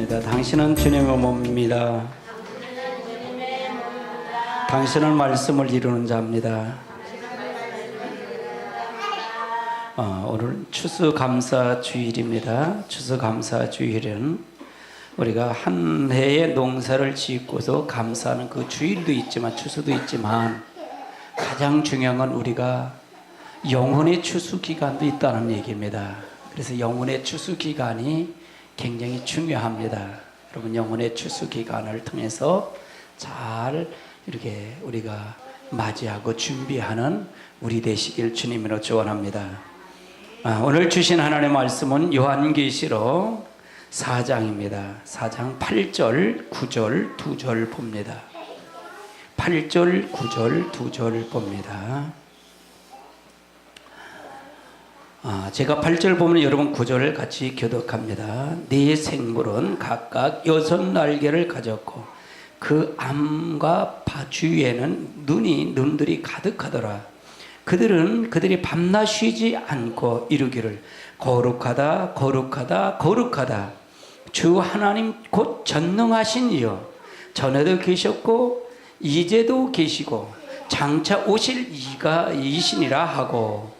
고백합니다. 당신은 주님의 몸입니다. 당신은 말씀을 이루는 자입니다. 오늘 추수감사주일입니다. 추수감사주일은 우리가 한 해의 농사를 짓고서 감사하는 그 주일도 있지만 추수도 있지만 가장 중요한 건 우리가 영혼의 추수기간도 있다는 얘기입니다. 그래서 영혼의 추수기간이 굉장히 중요합니다. 여러분, 영혼의 추수기간을 통해서 잘 이렇게 우리가 맞이하고 준비하는 우리 되시길 주님으로 축원합니다. 오늘 주신 하나님의 말씀은 요한계시록 4장입니다. 4장 8절, 9절, 2절 봅니다. 8절, 9절, 2절 봅니다. 제가 8절 보면 여러분 9절을 같이 교독합니다. 네 생물은 각각 6날개를 가졌고 그 암과 바 주위에는 눈들이 가득하더라. 그들이 밤낮 쉬지 않고 이루기를 거룩하다 거룩하다 거룩하다 주 하나님 곧 전능하신 이여 전에도 계셨고 이제도 계시고 장차 오실 이시니라 하고.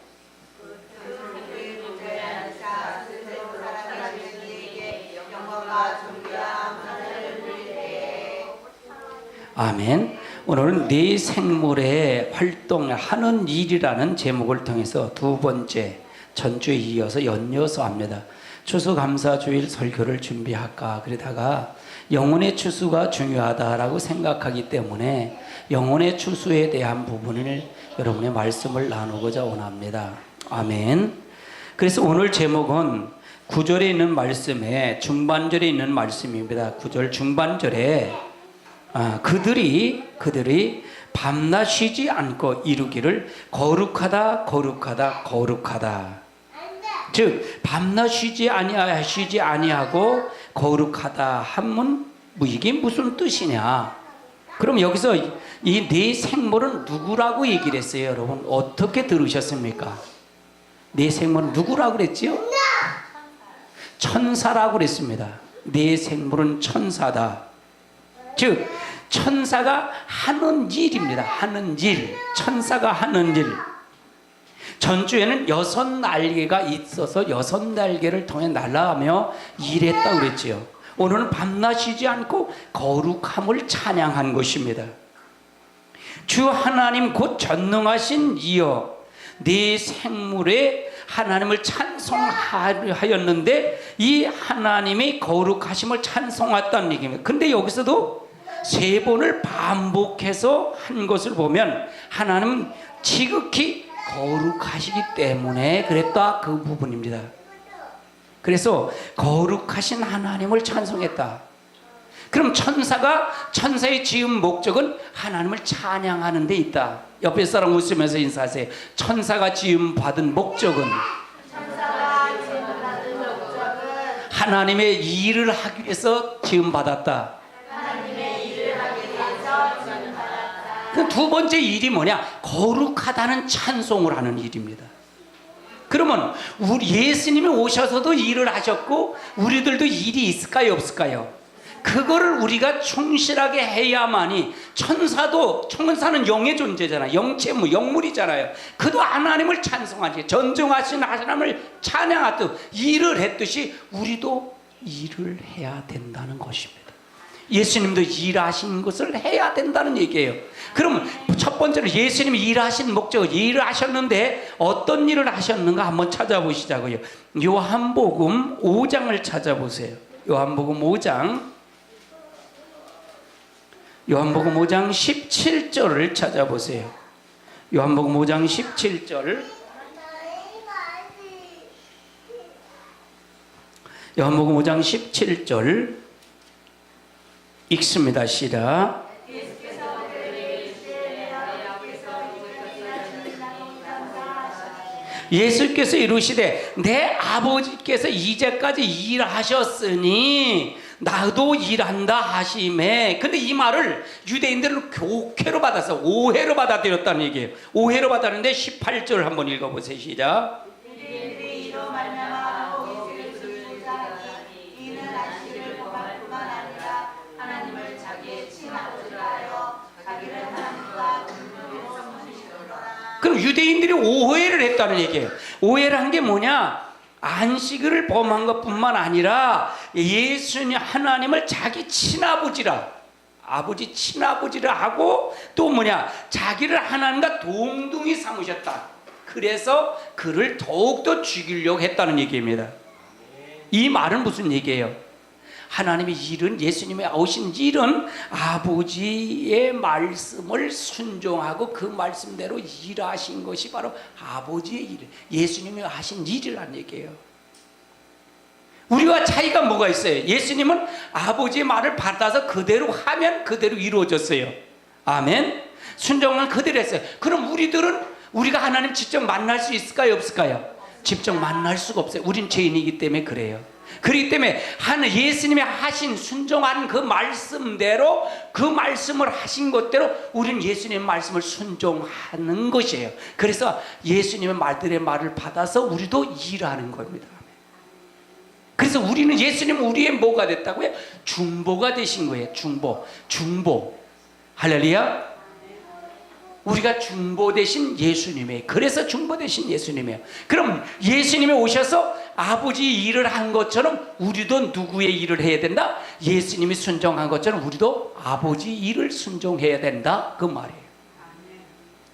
아멘. 오늘은 네 생물의 활동을 하는 일이라는 제목을 통해서 두 번째 전주에 이어서 연이어서 합니다. 추수감사주일 설교를 준비할까 그러다가 영혼의 추수가 중요하다라고 생각하기 때문에 영혼의 추수에 대한 부분을 여러분의 말씀을 나누고자 원합니다. 아멘. 그래서 오늘 제목은 9절에 있는 말씀에 중반절에 있는 말씀입니다. 9절 중반절에 그들이 밤낮 쉬지 않고 이루기를 거룩하다 거룩하다 거룩하다. 즉 밤낮 쉬지 아니하고 거룩하다 하면 이게 무슨 뜻이냐? 그럼 여기서 이 네 생물은 누구라고 얘기를 했어요? 여러분 어떻게 들으셨습니까? 네 생물은 누구라고 그랬지요? 천사라고 그랬습니다. 네 생물은 천사다. 즉 천사가 하는 일입니다. 하는 일. 천사가 하는 일. 전주에는 6날개가 있어서 6날개를 통해 날아가며 일했다고 그랬지요. 오늘은 밤낮 쉬지 않고 거룩함을 찬양한 것입니다. 주 하나님 곧 전능하신 이여 네 생물에 하나님을 찬송하였는데 이 하나님의 거룩하심을 찬송했다는 얘기입니다. 근데 여기서도 3번을 반복해서 한 것을 보면 하나님은 지극히 거룩하시기 때문에 그랬다, 그 부분입니다. 그래서 거룩하신 하나님을 찬송했다. 그럼 천사의 지은 목적은 하나님을 찬양하는 데 있다. 옆에 사람 웃으면서 인사하세요. 천사가 지음 받은 목적은 하나님의 일을 하기 위해서 지음 받았다. 그 두 번째 일이 뭐냐? 거룩하다는 찬송을 하는 일입니다. 그러면 우리 예수님이 오셔서도 일을 하셨고 우리들도 일이 있을까요, 없을까요? 그거를 우리가 충실하게 해야만이. 천사는 영의 존재잖아요. 영체무, 영물이잖아요. 그도 하나님을 찬송하지. 전능하신 하나님을 찬양하듯 일을 했듯이 우리도 일을 해야 된다는 것입니다. 예수님도 일하신 것을 해야 된다는 얘기예요. 그러면 첫 번째로 예수님이 일하신 목적은 일을 하셨는데 어떤 일을 하셨는가 한번 찾아보시자고요. 요한복음 5장을 찾아보세요. 요한복음 5장 17절을 찾아보세요. 요한복음 5장 17절. 요한복음 5장 17절 읽습니다. 시작. 예수께서 이르시되 내 아버지께서 이제까지 일하셨으니 나도 일한다 하시매. 근데 이 말을 유대인들은 교회로 받아서 오해로 받아들였다는 얘기예요. 오해로 받았는데 18절 한번 읽어보세요. 시작. 유대인들이 오해를 했다는 얘기예요. 오해를 한 게 뭐냐? 안식일을 범한 것뿐만 아니라 예수님 하나님을 자기 친아버지라, 아버지 친아버지라 하고 또 뭐냐? 자기를 하나님과 동등히 삼으셨다. 그래서 그를 더욱더 죽이려고 했다는 얘기입니다. 이 말은 무슨 얘기예요? 하나님의 일은, 예수님의 오신 일은 아버지의 말씀을 순종하고 그 말씀대로 일하신 것이 바로 아버지의 일, 예수님이 하신 일이라는 얘기예요. 우리와 차이가 뭐가 있어요? 예수님은 아버지의 말을 받아서 그대로 하면 그대로 이루어졌어요. 아멘. 순종은 그대로 했어요. 그럼 우리가 하나님 직접 만날 수 있을까요? 없을까요? 직접 만날 수가 없어요. 우린 죄인이기 때문에 그래요. 그렇기 때문에 예수님이 하신 순종한 그 말씀대로, 그 말씀을 하신 것대로 우리는 예수님의 말씀을 순종하는 것이에요. 그래서 예수님의 말들의 말을 받아서 우리도 일하는 겁니다. 그래서 우리는, 예수님은 우리의 뭐가 됐다고요? 중보가 되신 거예요. 중보. 할렐루야. 우리가 중보 대신 예수님이에요. 그래서 중보 대신 예수님이에요. 그럼 예수님이 오셔서 아버지 일을 한 것처럼 우리도 누구의 일을 해야 된다? 예수님이 순종한 것처럼 우리도 아버지 일을 순종해야 된다, 그 말이에요.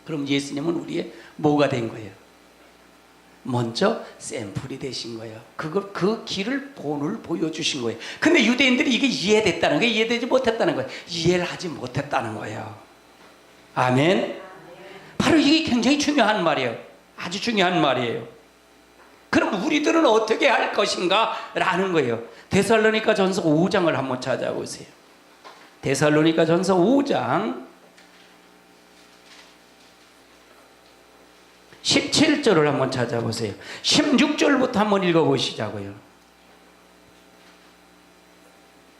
그럼 예수님은 우리의 뭐가 된 거예요? 먼저 샘플이 되신 거예요. 그 길을 본을 보여주신 거예요. 근데 유대인들이 이게 이해됐다는 거예요? 이해되지 못했다는 거예요? 이해를 하지 못했다는 거예요. 아멘. 바로 이게 굉장히 중요한 말이에요. 아주 중요한 말이에요. 그럼 우리들은 어떻게 할 것인가 라는 거예요. 데살로니가 전서 5장을 한번 찾아보세요. 데살로니가 전서 5장 17절을 한번 찾아보세요. 16절부터 한번 읽어보시자고요.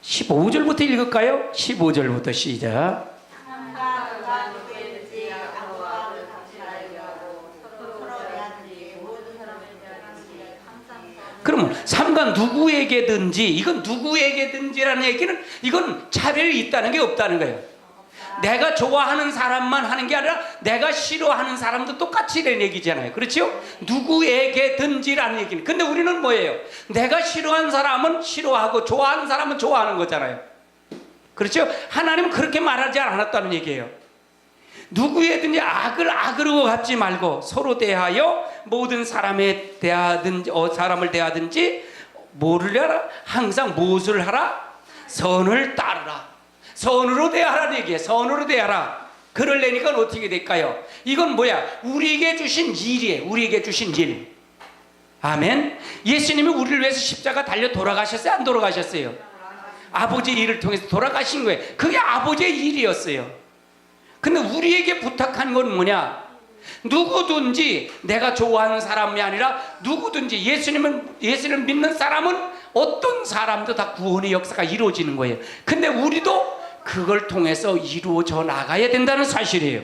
15절부터 읽을까요? 15절부터 시작. 그러면 삼가 누구에게든지, 이건 누구에게든지라는 얘기는 이건 차별이 있다는 게 없다는 거예요. 내가 좋아하는 사람만 하는 게 아니라 내가 싫어하는 사람도 똑같이 이런 얘기잖아요. 그렇죠? 누구에게든지라는 얘기는. 근데 우리는 뭐예요? 내가 싫어하는 사람은 싫어하고 좋아하는 사람은 좋아하는 거잖아요. 그렇죠? 하나님은 그렇게 말하지 않았다는 얘기예요. 누구에든지 악을 악으로 갚지 말고 서로 대하여 모든 사람을 대하든지 뭐를 하라? 항상 무엇을 하라? 선을 따르라. 선으로 대하라는 얘기예요. 선으로 대하라. 그러려니까 어떻게 될까요? 이건 뭐야? 우리에게 주신 일이에요. 우리에게 주신 일. 아멘. 예수님이 우리를 위해서 십자가 달려 돌아가셨어요? 안 돌아가셨어요? 아버지의 일을 통해서 돌아가신 거예요. 그게 아버지의 일이었어요. 근데 우리에게 부탁한 건 뭐냐? 누구든지, 내가 좋아하는 사람이 아니라 누구든지, 예수님을 믿는 사람은 어떤 사람도 다 구원의 역사가 이루어지는 거예요. 근데 우리도 그걸 통해서 이루어져 나가야 된다는 사실이에요.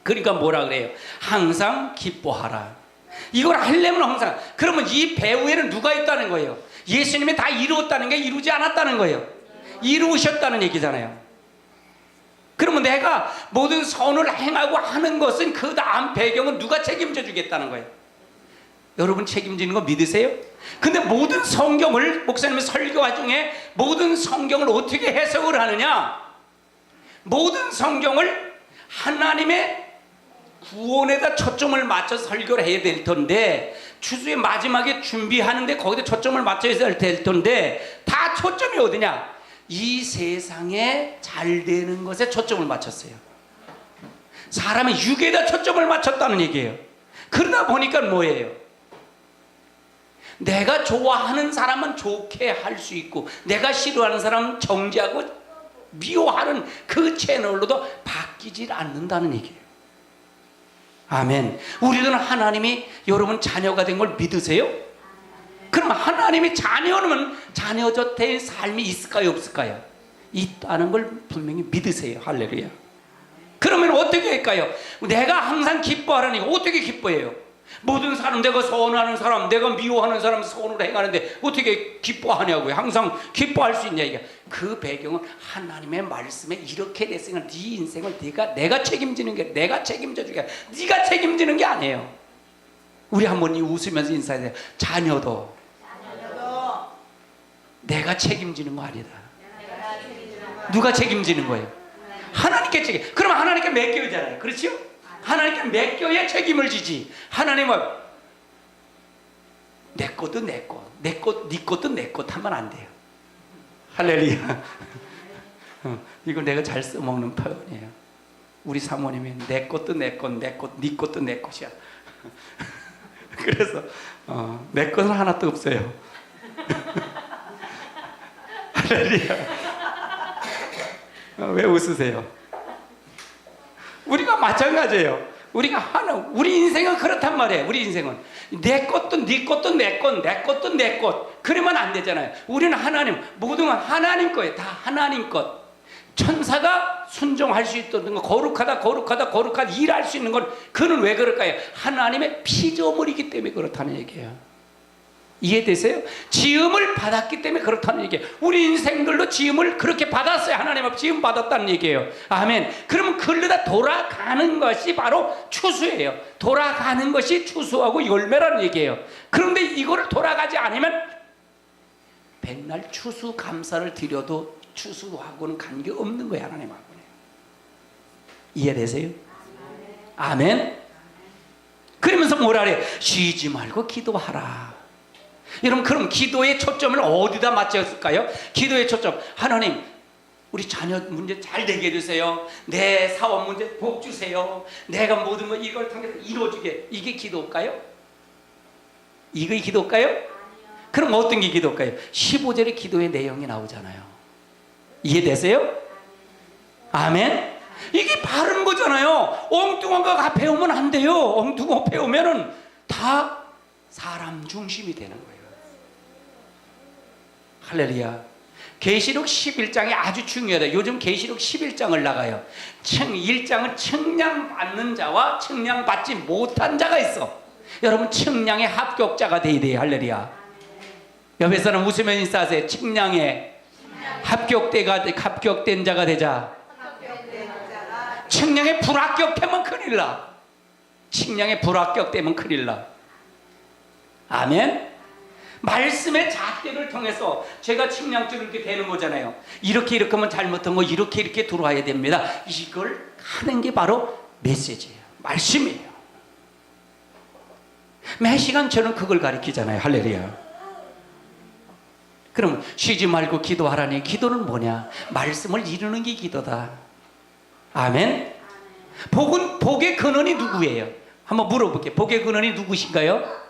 그러니까 뭐라 그래요? 항상 기뻐하라. 이걸 하려면 항상. 그러면 이 배후에는 누가 있다는 거예요? 예수님이 다 이루었다는 게 이루지 않았다는 거예요. 이루으셨다는 얘기잖아요. 그러면 내가 모든 선을 행하고 하는 것은 그 다음 배경은 누가 책임져 주겠다는 거예요. 여러분 책임지는 거 믿으세요? 근데 모든 성경을, 목사님의 설교와 중에 모든 성경을 어떻게 해석을 하느냐? 모든 성경을 하나님의 구원에다 초점을 맞춰 설교를 해야 될 텐데, 추수의 마지막에 준비하는데 거기다 초점을 맞춰야 될 텐데, 다 초점이 어디냐? 이 세상에 잘 되는 것에 초점을 맞췄어요. 사람의 육에다 초점을 맞췄다는 얘기예요. 그러다 보니까 뭐예요? 내가 좋아하는 사람은 좋게 할 수 있고, 내가 싫어하는 사람은 정죄하고 미워하는 그 채널로도 바뀌질 않는다는 얘기예요. 아멘. 우리는 하나님이 여러분 자녀가 된 걸 믿으세요? 그럼 하나님이 자녀는 자녀적인 삶이 있을까요, 없을까요? 있다는 걸 분명히 믿으세요. 할렐루야. 그러면 어떻게 할까요? 내가 항상 기뻐하라니까 어떻게 기뻐해요? 모든 사람, 내가 서운하는 사람, 내가 미워하는 사람 서운을 행하는데 어떻게 기뻐하냐고요. 항상 기뻐할 수 있냐 이게. 그 배경은 하나님의 말씀에 이렇게 됐으니까 네 인생을 내가 책임지는 게, 내가 책임져 주게, 네가 책임지는 게 아니에요. 우리 한번 웃으면서 인사해야 돼요. 자녀도 내가 책임지는 거 아니다. 누가 책임지는 거예요? 하나님께 책임. 그럼 하나님께 맡겨야잖아요. 그렇죠? 하나님께 맡겨야 책임을 지지. 하나님은 내 것도 내 것, 네 것도 내 것 하면 안 돼요. 할렐루야. 이거 내가 잘 써먹는 표현이에요. 우리 사모님이 내 것도 내 것, 네 것도 내 것이야. 그래서 내 것은 하나도 없어요. 할렐루야. 왜 웃으세요? 우리가 마찬가지예요. 우리 인생은 그렇단 말이에요. 우리 인생은 내 것도 네 것도 내 것, 내 것도 내 것. 그러면 안 되잖아요. 우리는 하나님, 모든 건 하나님 거예요. 다 하나님 것. 천사가 순종할 수 있도록 거룩하다 일할 수 있는 건 그는 왜 그럴까요? 하나님의 피조물이기 때문에 그렇다는 얘기예요. 이해되세요? 지음을 받았기 때문에 그렇다는 얘기예요. 우리 인생들도 지음을 그렇게 받았어요. 하나님 앞 지음 받았다는 얘기예요. 아멘. 그러면 그러다 돌아가는 것이 바로 추수예요. 돌아가는 것이 추수하고 열매라는 얘기예요. 그런데 이거를 돌아가지 않으면 백날 추수 감사를 드려도 추수하고는 관계없는 거예요. 하나님하고는. 이해되세요? 아멘. 그러면서 뭐라 그래? 쉬지 말고 기도하라. 여러분, 그럼 기도의 초점을 어디다 맞췄을까요? 기도의 초점, 하나님 우리 자녀 문제 잘 되게 해주세요. 내 사업 문제 복 주세요. 내가 모든 거 이걸 통해서 이루어주게. 이게 기도일까요? 이게 기도일까요? 그럼 어떤 게 기도일까요? 15절의 기도의 내용이 나오잖아요. 이해되세요? 아멘. 이게 바른 거잖아요. 엉뚱한 거 배우면 안 돼요. 엉뚱한 거 배우면은 다 사람 중심이 되는 거예요. 할렐루야. 계시록 11장이 아주 중요하다. 요즘 계시록 11장을 나가요. 1장은 측량받는 자와 측량받지 못한 자가 있어. 여러분, 측량의 합격자가 돼야 돼요. 할렐루야. 옆에 사람 웃으면 인사하세요. 측량에 합격된 자가 되자. 측량에 불합격되면 큰일 나. 측량에 불합격되면 큰일 나. 아멘. 말씀의 잣대를 통해서 제가 측량줄을 이렇게 되는 거잖아요. 이렇게 하면 잘못한 거 이렇게 들어와야 됩니다. 이걸 하는 게 바로 메시지예요. 말씀이에요. 매 시간 저는 그걸 가르치잖아요. 할렐루야. 그럼 쉬지 말고 기도하라니. 기도는 뭐냐? 말씀을 이루는 게 기도다. 아멘. 복의 근원이 누구예요? 한번 물어볼게요. 복의 근원이 누구신가요?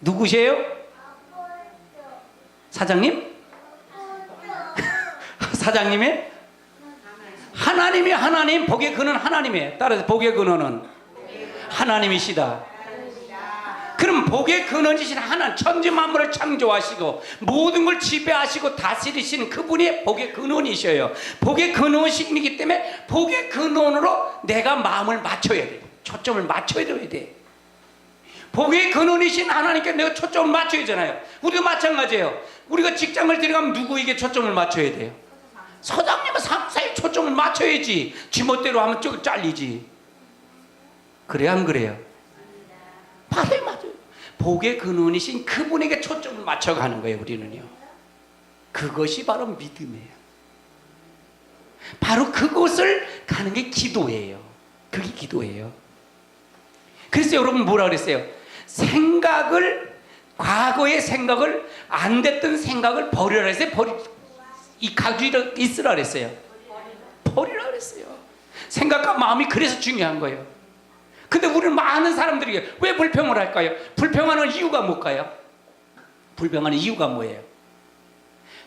누구세요? 사장님? 사장님이? 하나님이 하나님, 복의 근원 하나님이에요. 따라서 복의 근원은 하나님이시다. 그럼 복의 근원이신 하나님, 천지 만물을 창조하시고 모든 걸 지배하시고 다스리시는 그분이 복의 근원이셔요. 복의 근원이시기 때문에 복의 근원으로 내가 마음을 맞춰야 돼. 초점을 맞춰야 돼. 복의 근원이신 하나님께 내가 초점을 맞춰야 되잖아요. 우리도 마찬가지예요. 우리가 직장을 들어가면 누구에게 초점을 맞춰야 돼요? 서장님은 상사에 초점을 맞춰야지. 지멋대로 하면 쭉 잘리지. 그래야 안 그래요? 맞아요. 복의 근원이신 그분에게 초점을 맞춰가는 거예요. 우리는요. 그것이 바로 믿음이에요. 바로 그것을 가는 게 기도예요. 그게 기도예요. 그래서 여러분 뭐라 그랬어요? 과거의 생각을, 안 됐던 생각을 버리라 그랬어요. 이 가지고 있으라 그랬어요. 버리라 그랬어요. 생각과 마음이 그래서 중요한 거예요. 근데 우리는 많은 사람들이 왜 불평을 할까요? 불평하는 이유가 뭘까요? 불평하는 이유가 뭐예요?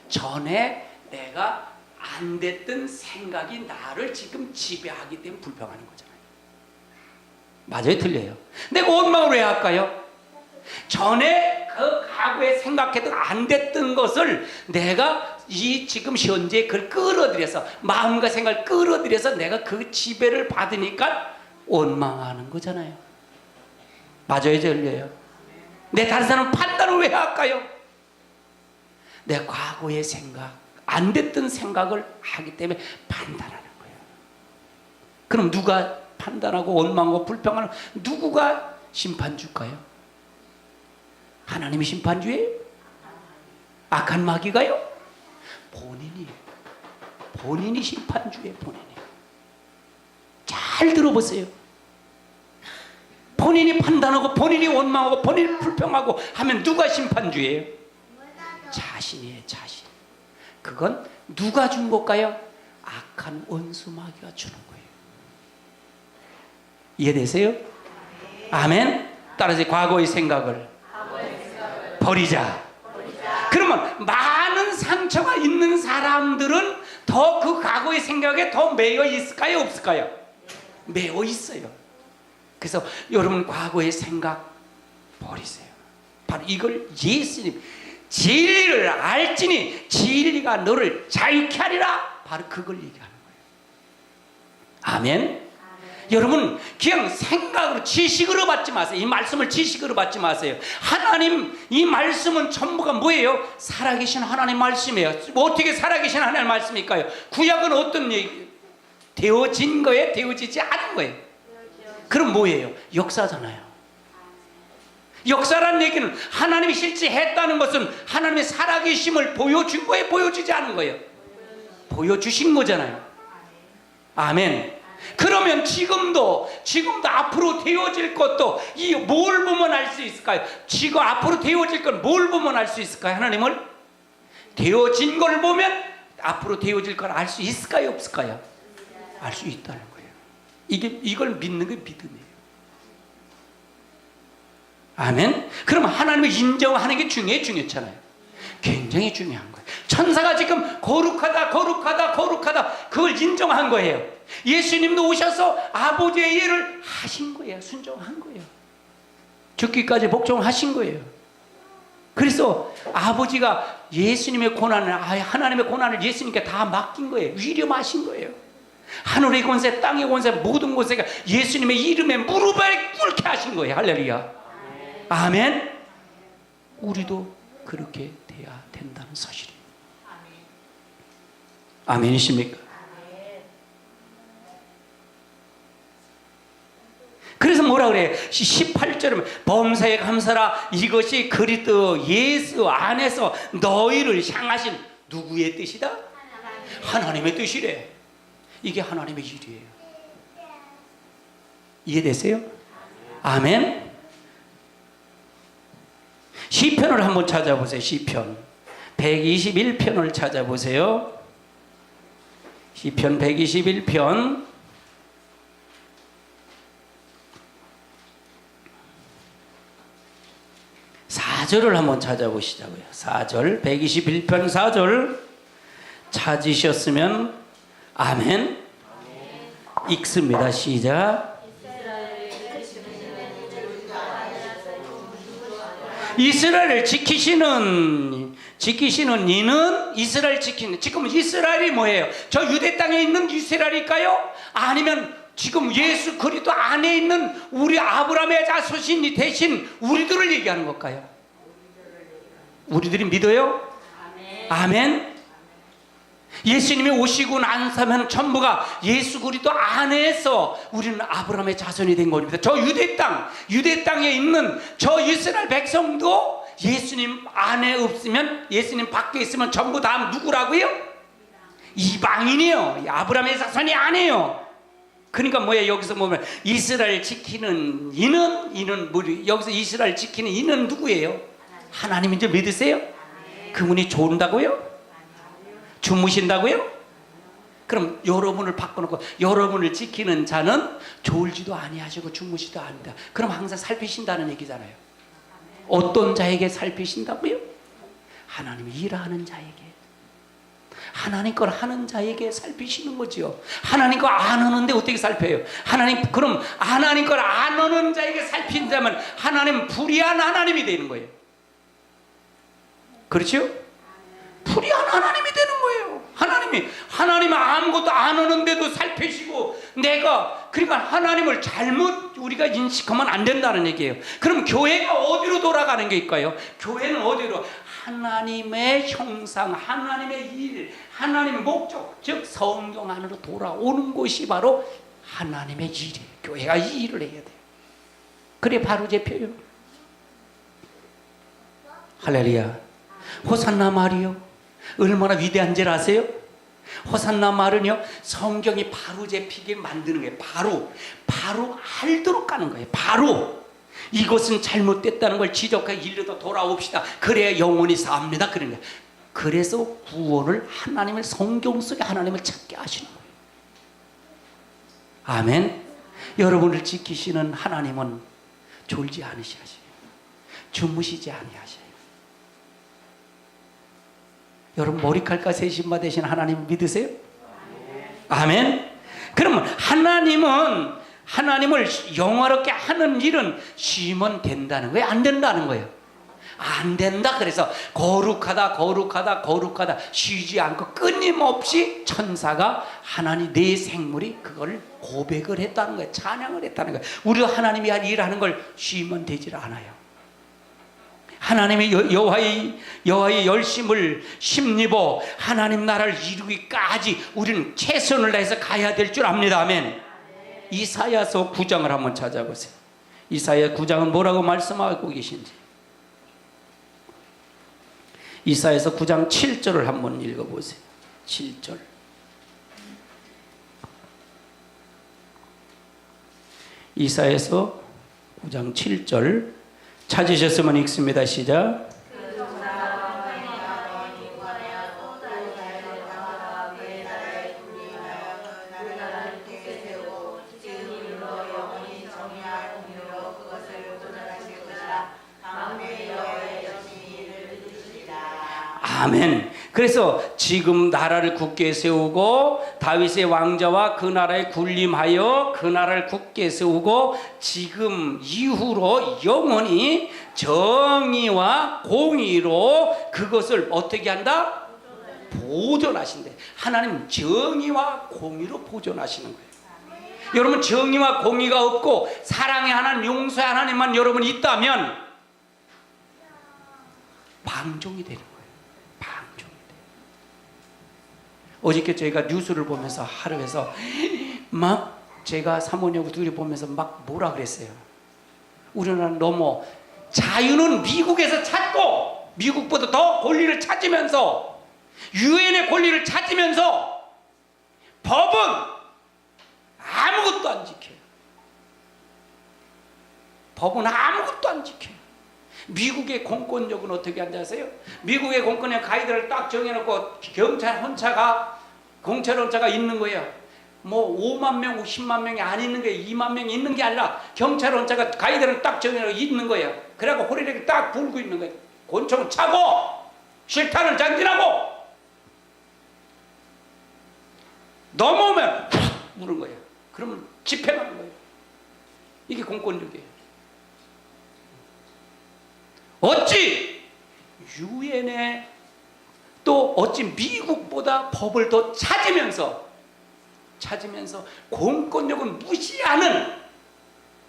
전에 내가 안 됐던 생각이 나를 지금 지배하기 때문에 불평하는 거잖아요. 맞아요? 틀려요? 내가 원망을 왜 할까요? 전에 그 과거에 생각해도 안 됐던 것을 내가 지금 현재 그걸 끌어들여서, 마음과 생각을 끌어들여서 내가 그 지배를 받으니까 원망하는 거잖아요. 맞아요, 틀려요? 내 다른 사람 판단을 왜 할까요? 내 과거의 생각, 안 됐던 생각을 하기 때문에 판단하는 거예요. 그럼 누가 판단하고 원망하고 불평하는, 누구가 심판주일까요? 하나님이 심판주예요? 악한 마귀가요? 본인이 심판주예요. 본인이. 잘 들어보세요. 본인이 판단하고 본인이 원망하고 본인이 불평하고 하면 누가 심판주예요? 자신이에요. 자신. 그건 누가 준 걸까요? 악한 원수 마귀가 주는 거예요. 이해되세요? 아멘. 따라서 과거의 생각을 버리자. 그러면 많은 상처가 있는 사람들은 더 그 과거의 생각에 더 매여 있을까요? 없을까요? 매여 있어요. 그래서 여러분 과거의 생각 버리세요. 바로 이걸 예수님, 진리를 알지니 진리가 너를 자유케 하리라. 바로 그걸 얘기하는 거예요. 아멘. 여러분 그냥 생각으로 지식으로 받지 마세요. 이 말씀을 지식으로 받지 마세요. 하나님 이 말씀은 전부가 뭐예요? 살아계신 하나님 말씀이에요. 뭐 어떻게 살아계신 하나님 말씀일까요? 구약은 어떤 얘기? 되어진 거예요? 되어지지 않은 거예요? 그럼 뭐예요? 역사잖아요. 역사란 얘기는 하나님이 실제 했다는 것은 하나님의 살아계심을 보여준 거예요? 보여주지 않은 거예요? 보여주신 거잖아요. 아멘. 그러면 지금도 앞으로 되어질 것도 이 뭘 보면 알 수 있을까요? 지금 앞으로 되어질 건 뭘 보면 알 수 있을까요? 하나님을 되어진 걸 보면 앞으로 되어질 걸 알 수 있을까요? 없을까요? 알 수 있다는 거예요. 이걸 믿는 게 믿음이에요. 아멘. 그럼 하나님을 인정하는 게 중요했잖아요. 굉장히 중요한 거예요. 천사가 지금 거룩하다 그걸 인정한 거예요. 예수님도 오셔서 아버지의 일을 하신 거예요. 순종한 거예요. 죽기까지 복종하신 거예요. 그래서 아버지가 예수님의 고난을, 하나님의 고난을 예수님께 다 맡긴 거예요. 위임하신 거예요. 하늘의 권세, 땅의 권세, 모든 권세가 예수님의 이름에 무릎을 꿇게 하신 거예요. 할렐루야. 아멘. 우리도 그렇게 돼야 된다는 사실이에요. 아멘이십니까? 그래서 뭐라 그래요? 18절에 범사에 감사라. 이것이 그리스도 예수 안에서 너희를 향하신 누구의 뜻이다? 하나님의 뜻이래. 이게 하나님의 일이에요. 이해되세요? 아멘. 시편을 한번 찾아보세요. 시편 121편을 찾아보세요. 시편 121편 4절을 한번 찾아보시자고요. 4절 121편 4절 찾으셨으면 아멘. 읽습니다. 시작. 이스라엘을 지키시는 이는 이스라엘 지키는. 지금 이스라엘이 뭐예요? 저 유대 땅에 있는 이스라엘일까요? 아니면 지금 예수 그리스도 안에 있는 우리 아브라함의 자손이 대신 우리들을 얘기하는 걸까요? 우리들이 믿어요? 아멘. 예수님이 오시고 나서면 전부가 예수 그리스도 안에서 우리는 아브라함의 자손이 된 겁니다. 저 유대 땅에 있는 저 이스라엘 백성도 예수님 안에 없으면, 예수님 밖에 있으면 전부 다 누구라고요? 이방인이요. 아브라함의 자손이 아니에요. 그러니까 뭐예요? 여기서 보면 이스라엘 지키는 이는 여기서 이스라엘 지키는 이는 누구예요? 하나님인 줄 믿으세요? 그분이 좋은다고요? 주무신다고요? 그럼 여러분을 바꿔놓고 여러분을 지키는 자는 졸지도 아니하시고 주무시도 아니다. 그럼 항상 살피신다는 얘기잖아요. 어떤 자에게 살피신다고요? 하나님이 일하는 자에게, 하나님 걸 하는 자에게 살피시는 거죠. 하나님 걸 안 하는데 어떻게 살펴요? 그럼 하나님 걸 안 하는 자에게 살핀다면 하나님은 불의한 하나님이 되는 거예요. 그렇죠? 불의한 하나님이 되는 거예요. 하나님이 아무것도 안 하는데도 살피시고 그러니까 하나님을 잘못 우리가 인식하면 안 된다는 얘기예요. 그럼 교회가 어디로 돌아가는 게 있까요? 교회는 어디로? 하나님의 형상, 하나님의 일, 하나님의 목적, 즉 성경 안으로 돌아오는 곳이 바로 하나님의 일이에요. 교회가 이 일을 해야 돼요. 그래 바로 잡혀요. 할렐루야. 호산나 말이요, 얼마나 위대한 줄 아세요? 호산나 말은요, 성경이 바로 잡히게 만드는 거예요. 바로 알도록 가는 거예요. 바로 이것은 잘못됐다는 걸 지적하게 일러도 돌아옵시다. 그래야 영원히 삽니다. 그런 거예요. 그래서 구원을 하나님의 성경 속에 하나님을 찾게 하시는 거예요. 아멘. 여러분을 지키시는 하나님은 졸지 않으시하셔요. 주무시지 아니하셔요. 여러분 머리칼과 세신바 되신 하나님 믿으세요? 아멘. 그러면 하나님을 영화롭게 하는 일은 쉬면 된다는 거예요? 안 된다는 거예요? 안 된다. 그래서 거룩하다 쉬지 않고 끊임없이 천사가 하나님 내 생물이 그걸 고백을 했다는 거예요. 찬양을 했다는 거예요. 우리가 하나님이 일하는 걸 쉬면 되질 않아요. 하나님의 여호와의 열심을 힘입어 하나님 나라를 이루기까지 우리는 최선을 다해서 가야 될 줄 압니다. 아멘. 이사야서 9장을 한번 찾아보세요. 이사야 9장은 뭐라고 말씀하고 계신지. 이사야서 9장 7절을 한번 읽어보세요. 7절. 이사야서 9장 7절 찾으셨으면 읽습니다. 시작. 아멘. 그래서 지금 나라를 굳게 세우고 다윗의 왕자와 그 나라에 군림하여 그 나라를 굳게 세우고 지금 이후로 영원히 정의와 공의로 그것을 어떻게 한다? 보존하신대. 하나님 정의와 공의로 보존하시는 거예요. 여러분 정의와 공의가 없고 사랑의 하나님, 용서의 하나님만 여러분 있다면 방종이 되는 거예요. 어저께 저희가 뉴스를 보면서 하루에서 막 제가 사모님하고 둘이 보면서 막 뭐라 그랬어요. 우리나라는 너무 자유는 미국에서 찾고 미국보다 더 권리를 찾으면서 유엔의 권리를 찾으면서 법은 아무것도 안 지켜요. 법은 아무것도 안 지켜요. 미국의 공권력은 어떻게 하는지 아세요? 미국의 공권력 가이드를 딱 정해놓고 경찰 혼자가 있는 거예요. 뭐 5만 명, 10만 명이 안 있는 거예요. 2만 명이 있는 게 아니라 경찰 혼자가 가이드를 딱 정해놓고 있는 거예요. 그래갖고 호리를 딱 불고 있는 거예요. 권총을 차고 실탄을 장진하고 넘어오면 무는 거예요. 그러면 집행하는 거예요. 이게 공권력이에요. 어찌 유엔에 또 어찌 미국보다 법을 더 찾으면서 공권력은 무시하는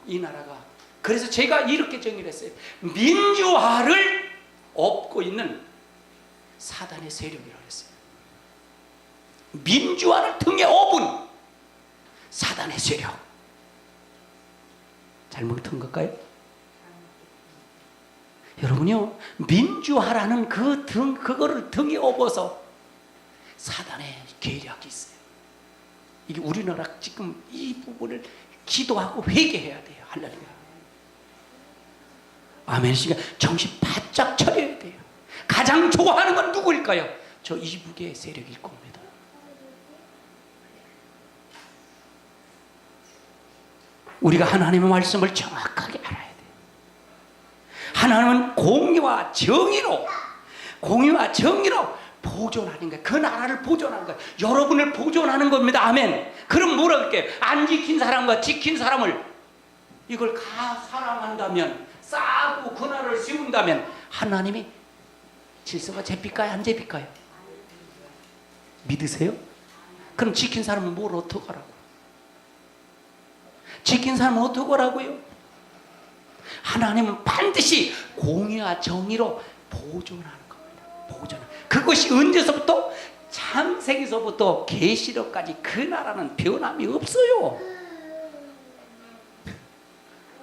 이 나라가, 그래서 제가 이렇게 정의를 했어요. 민주화를 업고 있는 사단의 세력이라고 했어요. 민주화를 등에 업은 사단의 세력. 잘못한 걸까요? 여러분요, 민주화라는 그거를 등에 업어서 사단의 계략이 있어요. 이게 우리나라 지금 이 부분을 기도하고 회개해야 돼요. 할렐루야. 아멘. 시간 정신 바짝 차려야 돼요. 가장 좋아하는 건 누구일까요? 저 이북의 세력일 겁니다. 우리가 하나님의 말씀을 정확하게 알아야 돼요. 하나님은 공의와 정의로 보존하는 거예요. 그 나라를 보존하는 거예요. 여러분을 보존하는 겁니다. 아멘. 그럼 뭐라 그럴게요? 안 지킨 사람과 지킨 사람을 이걸 사랑한다면, 싸고 그 나라를 세운다면 하나님이 질서가 잡힐까요? 안 잡힐까요? 믿으세요? 그럼 지킨 사람은 뭘 어떡하라고? 지킨 사람은 어떡하라고요? 하나님은 반드시 공의와 정의로 보존하는 겁니다. 보존. 그것이 언제서부터? 창세기서부터 계시록까지 그 나라는 변함이 없어요.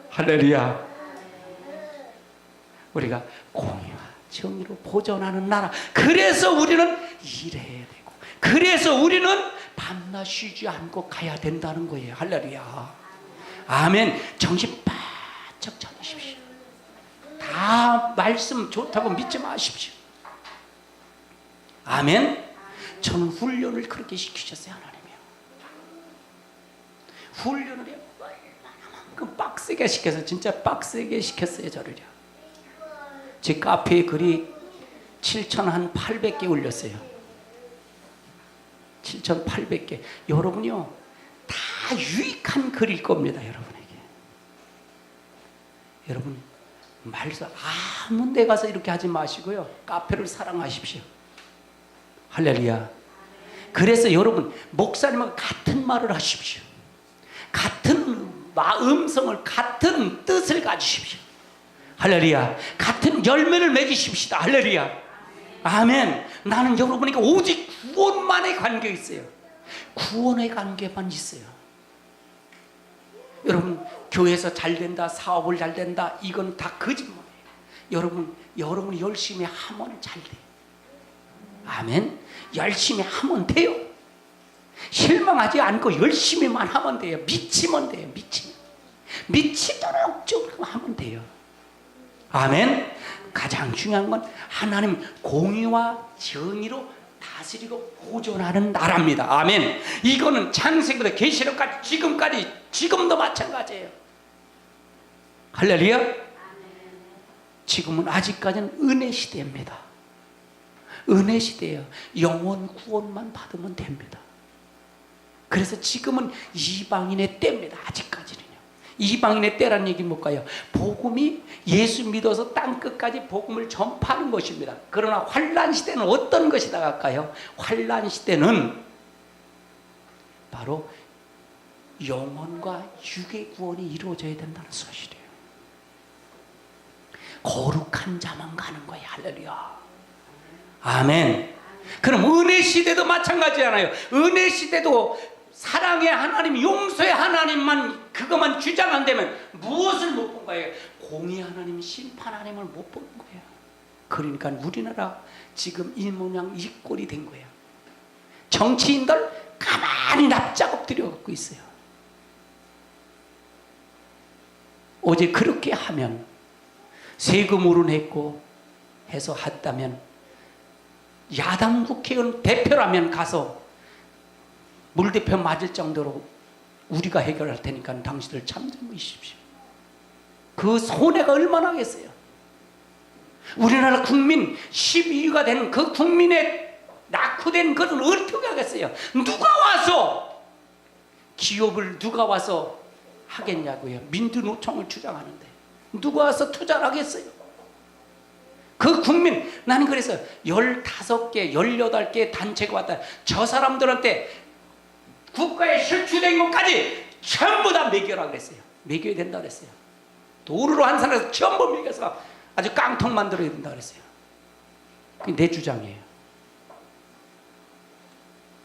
할렐루야. 우리가 공의와 정의로 보존하는 나라. 그래서 우리는 일해야 되고, 그래서 우리는 밤낮 쉬지 않고 가야 된다는 거예요. 할렐루야. 아멘. 정신 바짝 차리십시오. 다 말씀 좋다고 믿지 마십시오. 아멘. 저는 훈련을 그렇게 시키셨어요. 하나님이요. 훈련을 얼마나만큼 빡세게 시켜서, 진짜 빡세게 시켰어요. 저를요. 제 카페에 글이 7,800개 올렸어요. 7,800개. 여러분요, 다 유익한 글일 겁니다. 여러분에게. 여러분, 말씀 아무 데 가서 이렇게 하지 마시고요, 카페를 사랑하십시오. 할렐루야. 그래서 여러분, 목사님과 같은 말을 하십시오. 같은 음성을, 같은 뜻을 가지십시오. 할렐루야. 같은 열매를 맺으십시다. 할렐루야. 아멘. 나는 여러분에게 오직 구원만에 관계 있어요. 구원의 관계만 있어요. 여러분, 교회에서 잘 된다, 사업을 잘 된다, 이건 다 거짓말이에요. 여러분이 열심히 하면 잘 돼요. 아멘. 열심히 하면 돼요. 실망하지 않고 열심히만 하면 돼요. 미치면 돼요. 미치도록 좀 하면 돼요. 아멘. 가장 중요한 건 하나님 공의와 정의로 다스리고 보존하는 나라입니다. 아멘. 이거는 창세기부터 계시록까지 지금도 마찬가지예요. 할렐루야. 지금은 아직까지는 은혜 시대입니다. 은혜 시대예요. 영원 구원만 받으면 됩니다. 그래서 지금은 이방인의 때입니다. 아직까지는요. 이방인의 때란 얘기 뭘까요? 복음이, 예수 믿어서 땅끝까지 복음을 전파하는 것입니다. 그러나 환난 시대는 어떤 것이다 할까요? 환난 시대는 바로 영혼과 육의 구원이 이루어져야 된다는 사실이에요. 거룩한 자만 가는 거예요. 할렐루야. 아멘. 그럼 은혜 시대도 마찬가지잖아요. 은혜 시대도 사랑의 하나님, 용서의 하나님만, 그것만 주장 안 되면 무엇을 못 본 거예요? 공의 하나님, 심판 하나님을 못 보는 거예요. 그러니까 우리나라 지금 이 모양 이 꼴이 된 거예요. 정치인들 가만히 납작업 들여갖고 있어요. 어제 그렇게 하면, 세금으로 냈고 해서 했다면, 야당 국회의원 대표라면 가서 물대표 맞을 정도로 우리가 해결할 테니까 당신들 참정하십시오. 그 손해가 얼마나 겠어요. 우리나라 국민 12위가 되는 그 국민의 낙후된 것은 어떻게 하겠어요? 누가 와서 기업을 누가 와서 하겠냐고요. 민주노총을 주장하는데 누가 와서 투자를 하겠어요? 그 국민, 나는 그래서 15개, 18개 단체가 왔다. 저 사람들한테 국가에 실추된 것까지 전부 다 매겨라 그랬어요. 매겨야 된다 그랬어요. 도루로 한 사람에서 전부 매겨서 아주 깡통 만들어야 된다 그랬어요. 그게 내 주장이에요.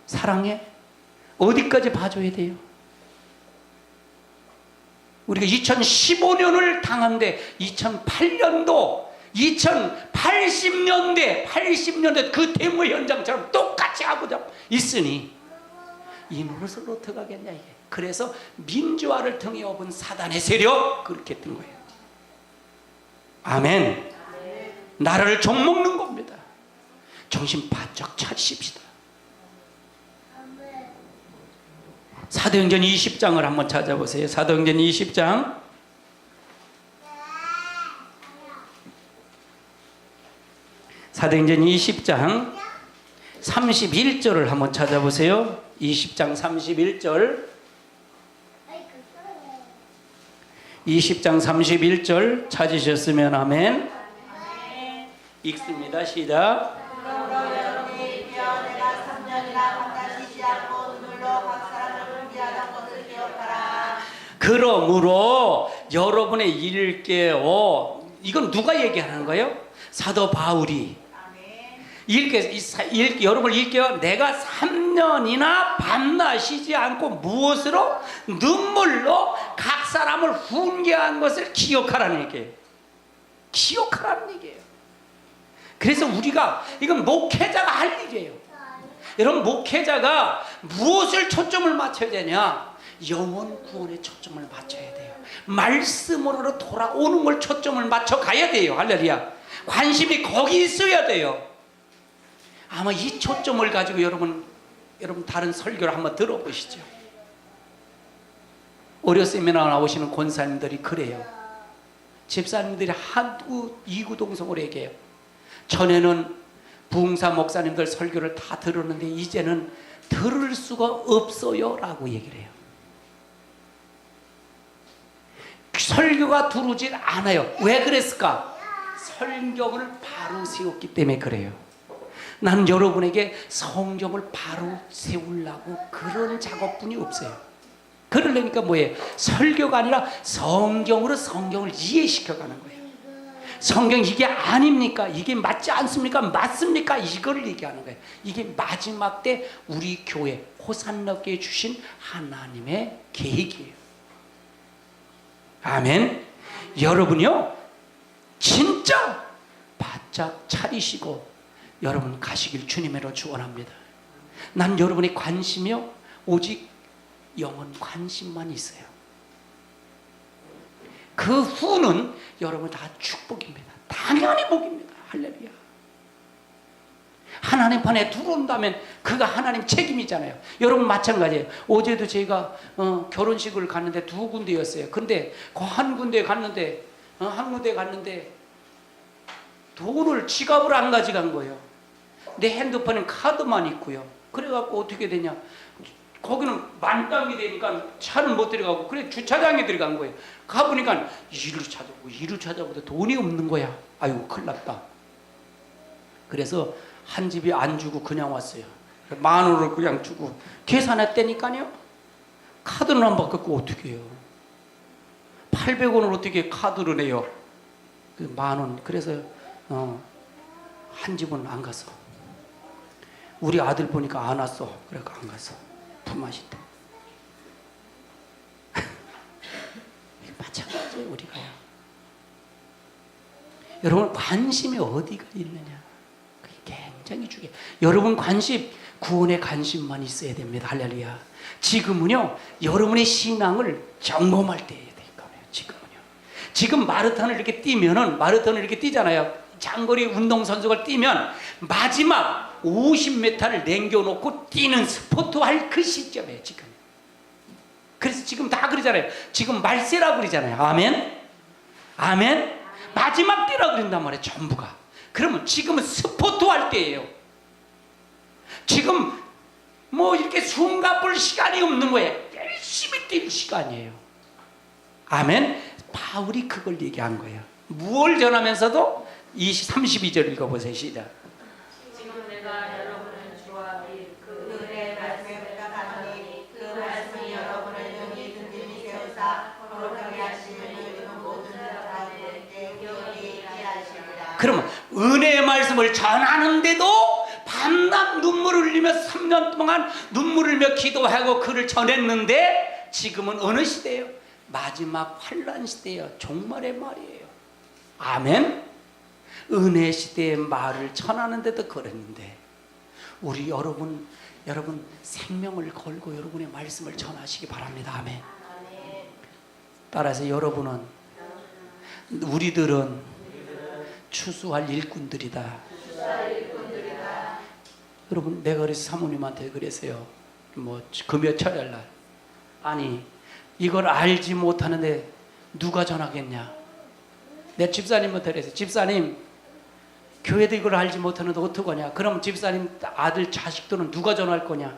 사랑해? 어디까지 봐줘야 돼요? 우리가 2015년을 당한데 2008년도 80년대 그 데모 현장처럼 똑같이 하고자 있으니 이 노릇을 어떻게 하겠냐 이게. 그래서 민주화를 통해 오은 사단의 세력 그렇게 했던 거예요. 아멘. 나라를 종먹는 겁니다. 정신 바짝 차리십시다. 사도행전 20장을 한번 찾아보세요. 사도행전 20장 사도행전 20장 31절을 한번 찾아보세요. 20장 31절 20장 31절 찾으셨으면 아멘. 읽습니다. 시작. 그러므로 여러분의 일께요. 이건 누가 얘기하는 거예요? 사도 바울이. 여러분 일게요. 내가 3년이나 밤낮 쉬지 않고 무엇으로? 눈물로 각 사람을 훈계한 것을 기억하라는 얘기예요. 기억하라는 얘기예요. 그래서 우리가 이건 목회자가 할 일이에요. 여러분 목회자가 무엇을 초점을 맞춰야 되냐? 영혼 구원에 초점을 맞춰야 돼요. 말씀으로 돌아오는 걸 초점을 맞춰 가야 돼요. 할렐루야. 관심이 거기 있어야 돼요. 아마 이 초점을 가지고 여러분 다른 설교를 한번 들어보시죠. 오려 세미나 나오시는 권사님들이 그래요. 집사님들이 한두 이구동성으로 얘기해요. 전에는 부흥사 목사님들 설교를 다 들었는데 이제는 들을 수가 없어요 라고 얘기를 해요. 설교가 들어오질 않아요. 왜 그랬을까? 성경을 바로 세웠기 때문에 그래요. 나는 여러분에게 성경을 바로 세우려고 그런 작업뿐이 없어요. 그러려니까 뭐예요? 설교가 아니라 성경으로 성경을 이해시켜가는 거예요. 성경 이게 아닙니까? 이게 맞지 않습니까? 맞습니까? 이걸 얘기하는 거예요. 이게 마지막 때 우리 교회 호산나게 주신 하나님의 계획이에요. 아멘. 여러분요 진짜 바짝 차리시고 여러분 가시길 주님으로 축원합니다. 난 여러분의 관심이요 오직 영혼 관심만 있어요. 그 후는 여러분 다 축복입니다. 당연히 복입니다. 할렐루야. 하나님 판에 들어온다면 그가 하나님 책임이잖아요. 여러분 마찬가지예요. 어제도 제가 결혼식을 갔는데 두 군데였어요. 근데 그 한 군데 갔는데 돈을 지갑을 안 가져간 거예요. 내 핸드폰엔 카드만 있고요. 그래갖고 어떻게 되냐? 거기는 만땅이 되니까 차는 못 들어가고 그래 주차장에 들어간 거예요. 가보니까 이를 찾아보다 돈이 없는 거야. 아이고 큰일 났다. 그래서 한 집이 안 주고 그냥 왔어요. 10,000원을 그냥 주고 계산했다니까요. 카드는 안 바꿨고 어떻게 해요? 800원을 어떻게 카드로 내요? 그 10,000원. 그래서 한 집은 안 갔어. 우리 아들 보니까 안 왔어. 그래서 안 갔어. 품앗인데. 마찬가지예요. 우리가요. 여러분 관심이 어디가 있느냐? 그게 굉장히 중요해요. 여러분 관심, 구원의 관심만 있어야 됩니다. 할렐루야. 지금은요 여러분의 신앙을 점검할 때예요. 지금 마라톤을 이렇게 뛰면은 마라톤을 이렇게 뛰잖아요. 장거리 운동선수가 뛰면 마지막 50m를 남겨놓고 뛰는 스포트 할 그 시점이에요. 지금. 그래서 지금 다 그러잖아요. 지금 말세라고 그러잖아요. 아멘? 아멘? 마지막 때라고 그런단 말이에요. 전부가. 그러면 지금은 스포트 할 때예요. 지금 뭐 이렇게 숨가쁠 시간이 없는 거예요. 열심히 뛸 시간이에요. 아멘? 바울이 그걸 얘기한 거예요. 무엇을 전하면서도 32절 읽어보세요. 시작. 지금 내가 여러분을 주와 그 은혜의 말씀을 따르니 그 말씀이 여러분을 능히 든든히 세우사 거룩하게 하시는 이유는 모든 사람들에게 기억이 있게 하시리라. 그러면 은혜의 말씀을 전하는데도 밤낮 눈물을 흘리며 3년 동안 눈물을 흘리며 기도하고 그를 전했는데 지금은 어느 시대예요? 마지막 환란 시대예요. 종말의 말이에요. 아멘. 은혜 시대의 말을 전하는데도 그랬는데 우리 여러분 생명을 걸고 여러분의 말씀을 전하시기 바랍니다. 아멘. 따라서 여러분은 우리들은 추수할 일꾼들이다. 여러분 내가 그래서 사모님한테 그랬어요. 뭐 금요철날 아니 이걸 알지 못하는데 누가 전하겠냐? 내 집사님한테 그랬어요. 집사님, 교회도 이걸 알지 못하는데 어떡하냐? 그럼 집사님 아들 자식들은 누가 전할 거냐?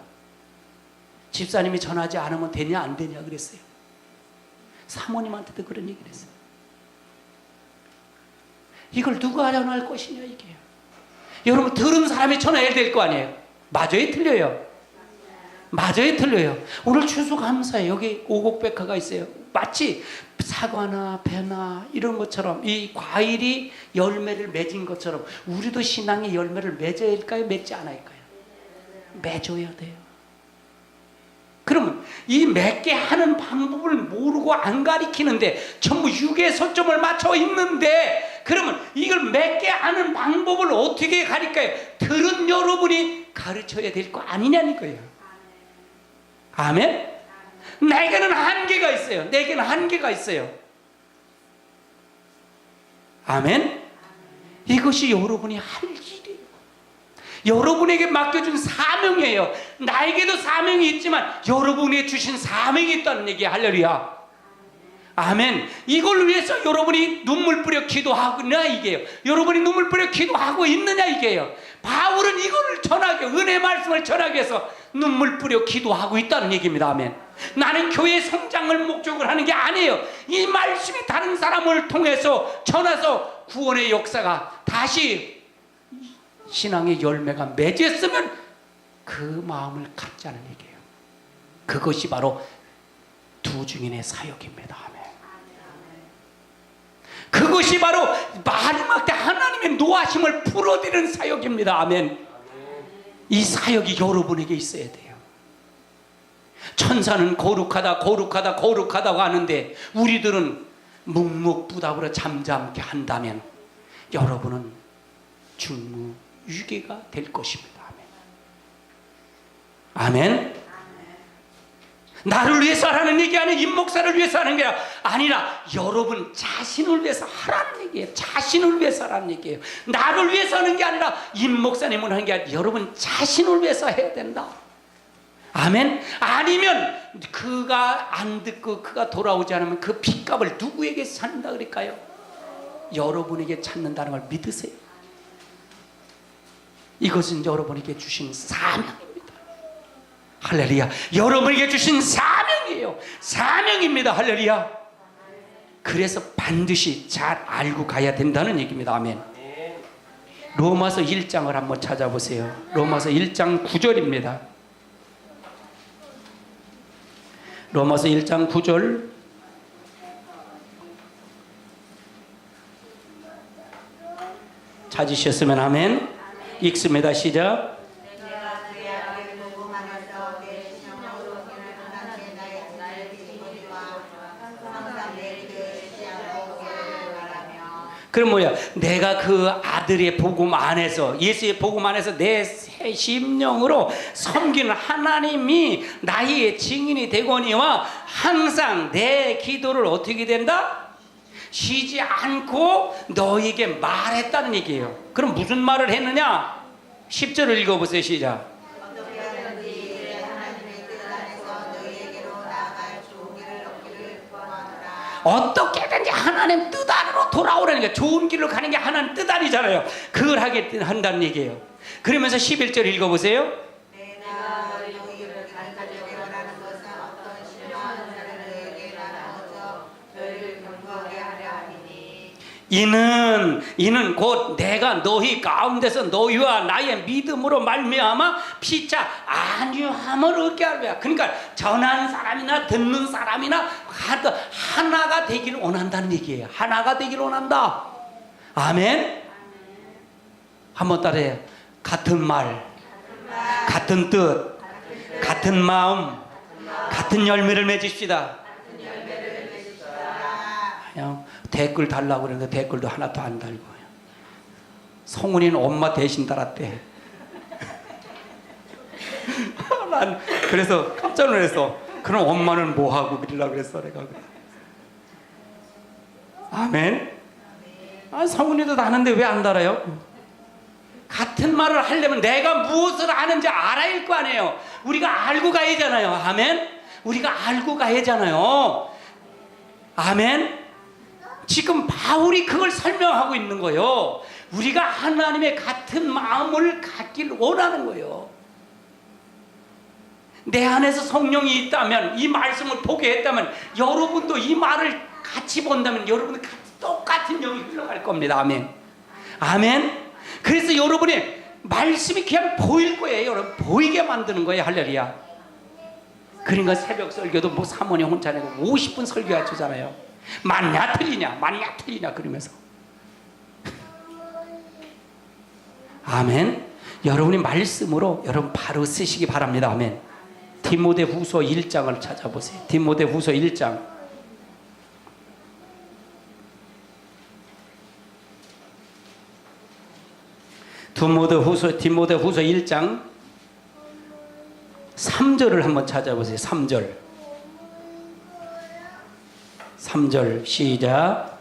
집사님이 전하지 않으면 되냐 안 되냐 그랬어요. 사모님한테도 그런 얘기를 했어요. 이걸 누가 전할 것이냐 이게요. 여러분 들은 사람이 전해야 될 거 아니에요. 맞아요 틀려요? 맞아요 틀려요? 오늘 추수감사에 여기 오곡백화가 있어요. 마치 사과나 배나 이런 것처럼 이 과일이 열매를 맺은 것처럼 우리도 신앙의 열매를 맺어야 할까요? 맺지 않을까요? 맺어야 돼요. 그러면 이 맺게 하는 방법을 모르고 안 가리키는데 전부 육에 초점을 맞춰 있는데, 그러면 이걸 맺게 하는 방법을 어떻게 가르쳐요? 들은 여러분이 가르쳐야 될 거 아니냐니까요. 아멘? 내게는 한계가 있어요. 내게는 한계가 있어요. 아멘? 이것이 여러분이 할 일이에요. 여러분에게 맡겨준 사명이에요. 나에게도 사명이 있지만 여러분에게 주신 사명이 있다는 얘기예요. 할렐루야. 아멘. 이걸 위해서 여러분이 눈물 뿌려 기도하느냐 이게요. 여러분이 눈물 뿌려 기도하고 있느냐 이게요. 바울은 이거를 전하기, 은혜 말씀을 전하기 위해서 눈물 뿌려 기도하고 있다는 얘기입니다. 아멘. 나는 교회 성장을 목적으로 하는 게 아니에요. 이 말씀이 다른 사람을 통해서 전해서 구원의 역사가 다시 신앙의 열매가 맺었으면 그 마음을 갖자는 얘기예요. 그것이 바로 두 증인의 사역입니다. 아멘. 그것이 바로 마지막 때 하나님의 노하심을 풀어드리는 사역입니다. 아멘. 이 사역이 여러분에게 있어야 돼요. 천사는 거룩하다 거룩하다 거룩하다고 하는데 우리들은 묵묵부답으로 잠잠케 한다면 여러분은 중무유괴가 될 것입니다. 아멘. 아멘. 나를 위해서 하라는 얘기 아니라 임목사를 위해서 하는 게 아니라 여러분 자신을 위해서 하라는 얘기예요. 자신을 위해서 하라는 얘기예요. 나를 위해서 하는 게 아니라 임목사님을 하는 게 아니라 여러분 자신을 위해서 해야 된다. 아멘. 아니면 그가 안 듣고 그가 돌아오지 않으면 그 핏값을 누구에게 찾는다 그럴까요? 여러분에게 찾는다는 걸 믿으세요. 이것은 여러분에게 주신 사명입니다. 할렐루야. 여러분에게 주신 사명이에요. 사명입니다. 할렐루야. 그래서 반드시 잘 알고 가야 된다는 얘기입니다. 아멘. 로마서 1장을 한번 찾아보세요. 로마서 1장 9절입니다. 로마서 1장 9절. 찾으셨으면 아멘. 읽습니다. 시작. 그럼 뭐야? 내가 그 아들의 복음 안에서, 예수의 복음 안에서 내 새 심령으로 섬기는 하나님이 나의 증인이 되거니와 항상 내 기도를 어떻게 된다? 쉬지 않고 너에게 말했다는 얘기예요. 그럼 무슨 말을 했느냐? 10절을 읽어보세요. 시작. 어떻게든지 하나님 뜻 안으로 돌아오라는 게, 좋은 길로 가는 게 하나님 뜻 아니잖아요. 그걸 하게 한다는 얘기예요. 그러면서 11절 읽어보세요. 내가 너희를 가르치려고 원하는 것은 어떤 신령한 자를 너희에게 나누어서 너희를 경고하게 하려 하니니 이는 곧 내가 너희 가운데서 너희와 나의 믿음으로 말미암아 피차 안위함을 얻게 하려. 그러니까 전하는 사람이나 듣는 사람이나 하나가 되기를 원한다는 얘기예요. 하나가 되기를 원한다. 아멘. 한번 따라해요. 같은 말, 같은 뜻, 같은 마음, 같은 열매를 맺읍시다. 그냥 댓글 달라고 그러는데 댓글도 하나도 안 달고, 성훈이는 엄마 대신 달았대. 난 그래서 깜짝 놀랐어. 그럼 엄마는 뭐하고 그러려고 그랬어 내가. 아멘. 성훈이도 다는데 왜 안 달아요? 같은 말을 하려면 내가 무엇을 아는지 알아야 할 거 아니에요. 우리가 알고 가야잖아요. 아멘. 우리가 알고 가야잖아요. 아멘. 지금 바울이 그걸 설명하고 있는 거예요. 우리가 하나님의 같은 마음을 갖길 원하는 거예요. 내 안에서 성령이 있다면, 이 말씀을 보게 했다면, 여러분도 이 말을 같이 본다면 여러분은 똑같은 영이 흘러갈 겁니다. 아멘. 아멘. 그래서 여러분의 말씀이 그냥 보일 거예요. 여러분 보이게 만드는 거예요. 할렐루야. 그러니까 새벽 설교도 뭐 사모님 혼자 내고 50분 설교해 주잖아요. 맞냐 틀리냐 맞냐 틀리냐 그러면서. 아멘. 여러분이 말씀으로 여러분 바로 쓰시기 바랍니다. 아멘. 디모데후서 1장을 찾아보세요. 디모데후서 1장. 디모데후서 1장 3절을 한번 찾아보세요. 3절 시작.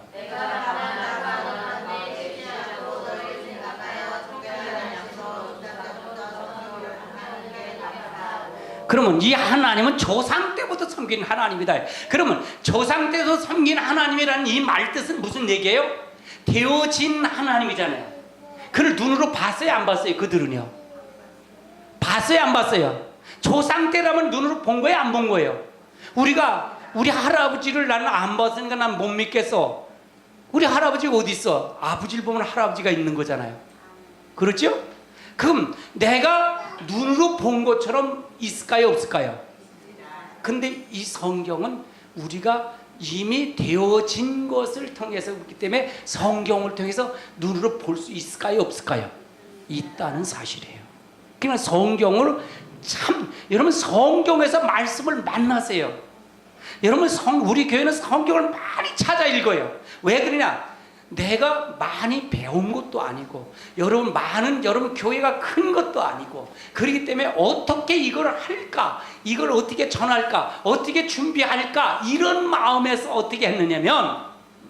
그러면 이 하나님은 조상 때부터 섬긴 하나님이다. 그러면 조상 때부터 섬긴 하나님이라는 이 말뜻은 무슨 얘기예요? 되어진 하나님이잖아요. 그를 눈으로 봤어요 안 봤어요? 그들은요 봤어요 안 봤어요? 조상 때라면 눈으로 본 거예요 안 본 거예요? 우리 할아버지를 나는 안 봤으니까 난 못 믿겠어. 우리 할아버지가 어디 있어? 아버지를 보면 할아버지가 있는 거잖아요. 그렇죠? 그럼 내가 눈으로 본 것처럼 있을까요 없을까요? 근데 이 성경은 우리가 이미 되어진 것을 통해서 그렇기 때문에 성경을 통해서 눈으로 볼 수 있을까요 없을까요? 있다는 사실이에요. 그러니까 성경을 여러분 성경에서 말씀을 만나세요. 여러분 우리 교회는 성경을 많이 찾아 읽어요. 왜 그러냐? 내가 많이 배운 것도 아니고 여러분 교회가 큰 것도 아니고 그렇기 때문에 어떻게 이걸 할까, 이걸 어떻게 전할까, 어떻게 준비할까 이런 마음에서 어떻게 했느냐면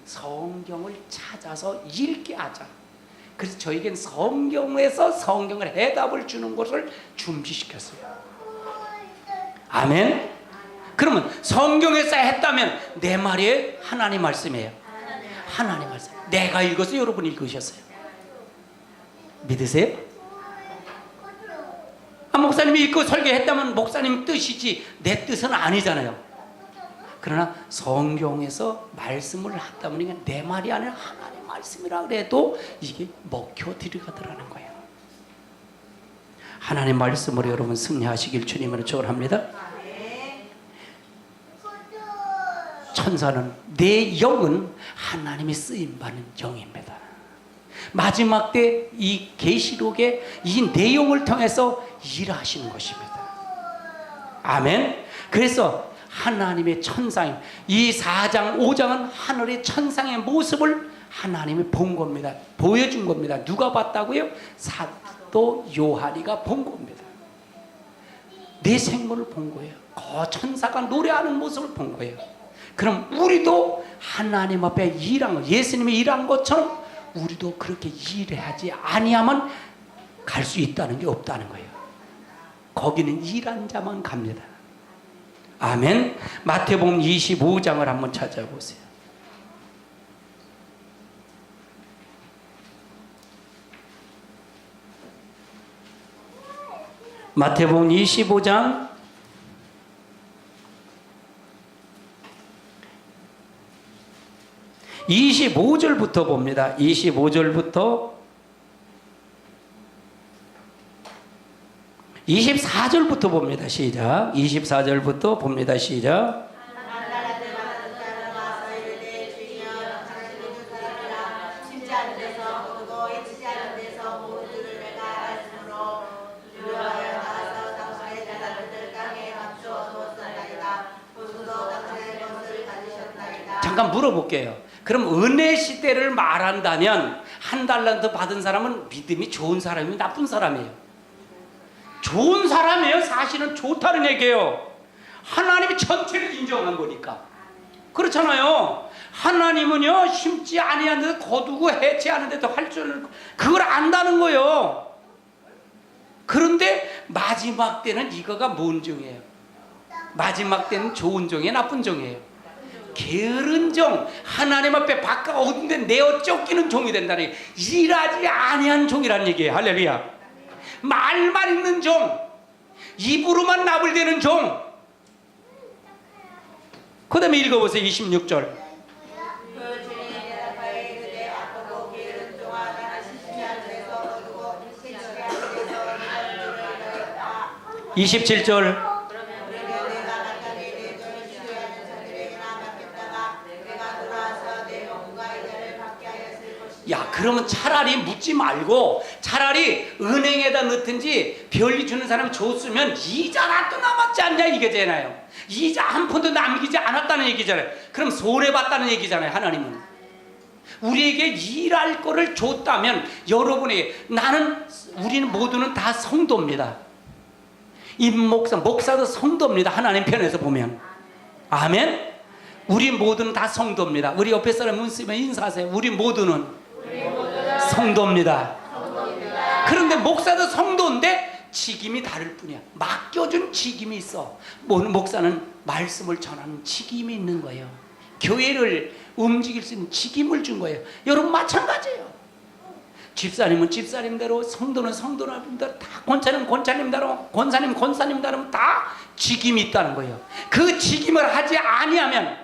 성경을 찾아서 읽게 하자. 그래서 저에겐 성경에서 성경을 해답을 주는 것을 준비시켰어요. 아멘. 그러면 성경에서 했다면 내 말이 하나님 말씀이에요. 하나님 말씀. 내가 읽어서 여러분이 읽으셨어요. 믿으세요? 목사님이 읽고 설교했다면 목사님 뜻이지 내 뜻은 아니잖아요. 그러나 성경에서 말씀을 했다면 이게 내 말이 아니라 하나님 말씀이라 그래도 이게 먹혀 들어가더라는 거예요. 하나님 말씀으로 여러분 승리하시길 주님으로 축원합니다. 천사는 내 영은 하나님이 쓰임받는 영입니다. 마지막 때 이 계시록의 이 내용을 통해서 일하시는 것입니다. 아멘. 그래서 하나님의 천상이 이 4장 5장은 하늘의 천상의 모습을 하나님이 본 겁니다. 보여준 겁니다. 누가 봤다고요? 사도 요한이가 본 겁니다. 내 생물을 본 거예요. 그 천사가 노래하는 모습을 본 거예요. 그럼 우리도 하나님 앞에 일한 거, 예수님이 일한 것처럼 우리도 그렇게 일해야지 아니하면 갈 수 있다는 게 없다는 거예요. 거기는 일한 자만 갑니다. 아멘. 마태복음 25장을 한번 찾아보세요. 마태복음 25장 25절부터 봅니다. 25절부터 24절부터 봅니다. 시작. 24절부터 봅니다. 시작. 잠깐 물어볼게요. 그럼 은혜 시대를 말한다면 한 달란트 받은 사람은 믿음이 좋은 사람이면 나쁜 사람이에요? 좋은 사람이에요. 사실은 좋다는 얘기예요. 하나님이 전체를 인정한 거니까. 그렇잖아요. 하나님은요 심지 아니한 데도 거두고 해체하는 데도 할 줄 그걸 안다는 거예요. 그런데 마지막 때는 이거가 뭔 종이에요? 마지막 때는 좋은 종이에요, 나쁜 종이에요? 게으른 종, 하나님 앞에 바깥 어딘데 내어 쫓기는 종이 된다는 얘기예요. 일하지 아니한 종이라는 얘기예요. 할렐루야. 말만 있는 종, 입으로만 나불대는 종. 그 다음에 읽어보세요. 26절. 27절. 야, 그러면 차라리 묻지 말고 차라리 은행에다 넣든지 별리 주는 사람이 줬으면 이자라도 남았지 않냐 이게잖아요. 이자 한 푼도 남기지 않았다는 얘기잖아요. 그럼 손해봤다는 얘기잖아요. 하나님은 우리에게 일할 거를 줬다면 여러분이 우리는 모두는 다 성도입니다. 목사도 성도입니다. 하나님 편에서 보면. 아멘. 우리 모두는 다 성도입니다. 우리 옆에 사람 눈 쓰면 인사하세요. 우리 모두는 성도입니다. 그런데 목사도 성도인데 직임이 다를 뿐이야. 맡겨준 직임이 있어. 목사는 말씀을 전하는 직임이 있는 거예요. 교회를 움직일 수 있는 직임을 준 거예요. 여러분 마찬가지예요. 집사님은 집사님대로, 성도는 성도님대로, 다 권사님은 권사님대로, 권사님은 권사님대로 다 직임이 있다는 거예요. 그 직임을 하지 아니하면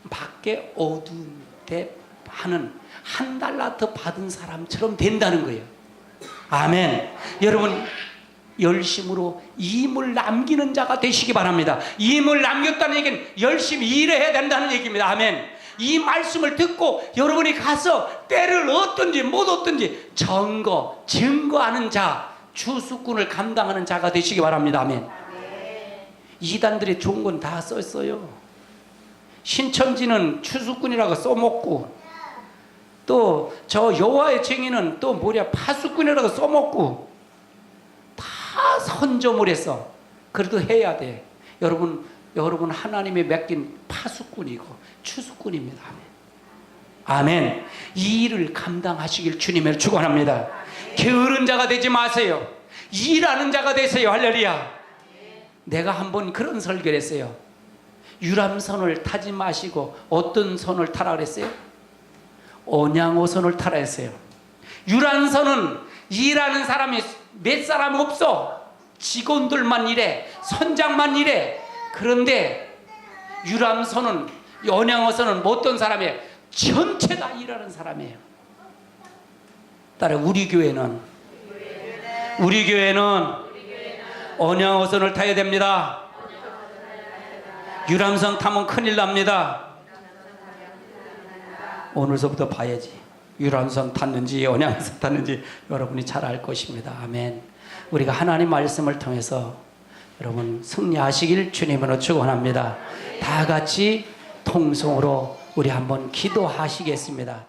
밖에 어두운 데 하는 $1 받은 사람처럼 된다는 거예요. 아멘. 여러분 열심으로 임을 남기는 자가 되시기 바랍니다. 임을 남겼다는 얘기는 열심히 일해야 된다는 얘기입니다. 아멘. 이 말씀을 듣고 여러분이 가서 때를 얻든지 못 얻든지 증거하는 자, 추수꾼을 감당하는 자가 되시기 바랍니다. 아멘. 이단들이 좋은 건 다 썼어요. 신천지는 추수꾼이라고 써먹고, 또 저 여호와의 증인은 또 파수꾼이라고 써먹고, 다 선점을 했어. 그래도 해야 돼. 여러분 하나님이 맡긴 파수꾼이고 추수꾼입니다. 아멘. 아멘. 이 일을 감당하시길 주님을 축원합니다. 게으른 자가 되지 마세요. 일하는 자가 되세요. 할렐루야. 내가 한번 그런 설교를 했어요. 유람선을 타지 마시고 어떤 선을 타라 그랬어요? 언양어선을 타라 했어요. 유람선은 일하는 사람이 몇 사람 없어. 직원들만 일해. 선장만 일해. 그런데 유람선은, 언양어선은 어떤 사람이에요? 전체 다 일하는 사람이에요. 따라 우리 교회는 언양어선을 타야 됩니다. 유람선 타면 큰일 납니다. 오늘서부터 봐야지. 유람선 탔는지 언양선 탔는지 여러분이 잘 알 것입니다. 아멘. 우리가 하나님 말씀을 통해서 여러분 승리하시길 주님으로 축원합니다. 다 같이 통성으로 우리 한번 기도하시겠습니다.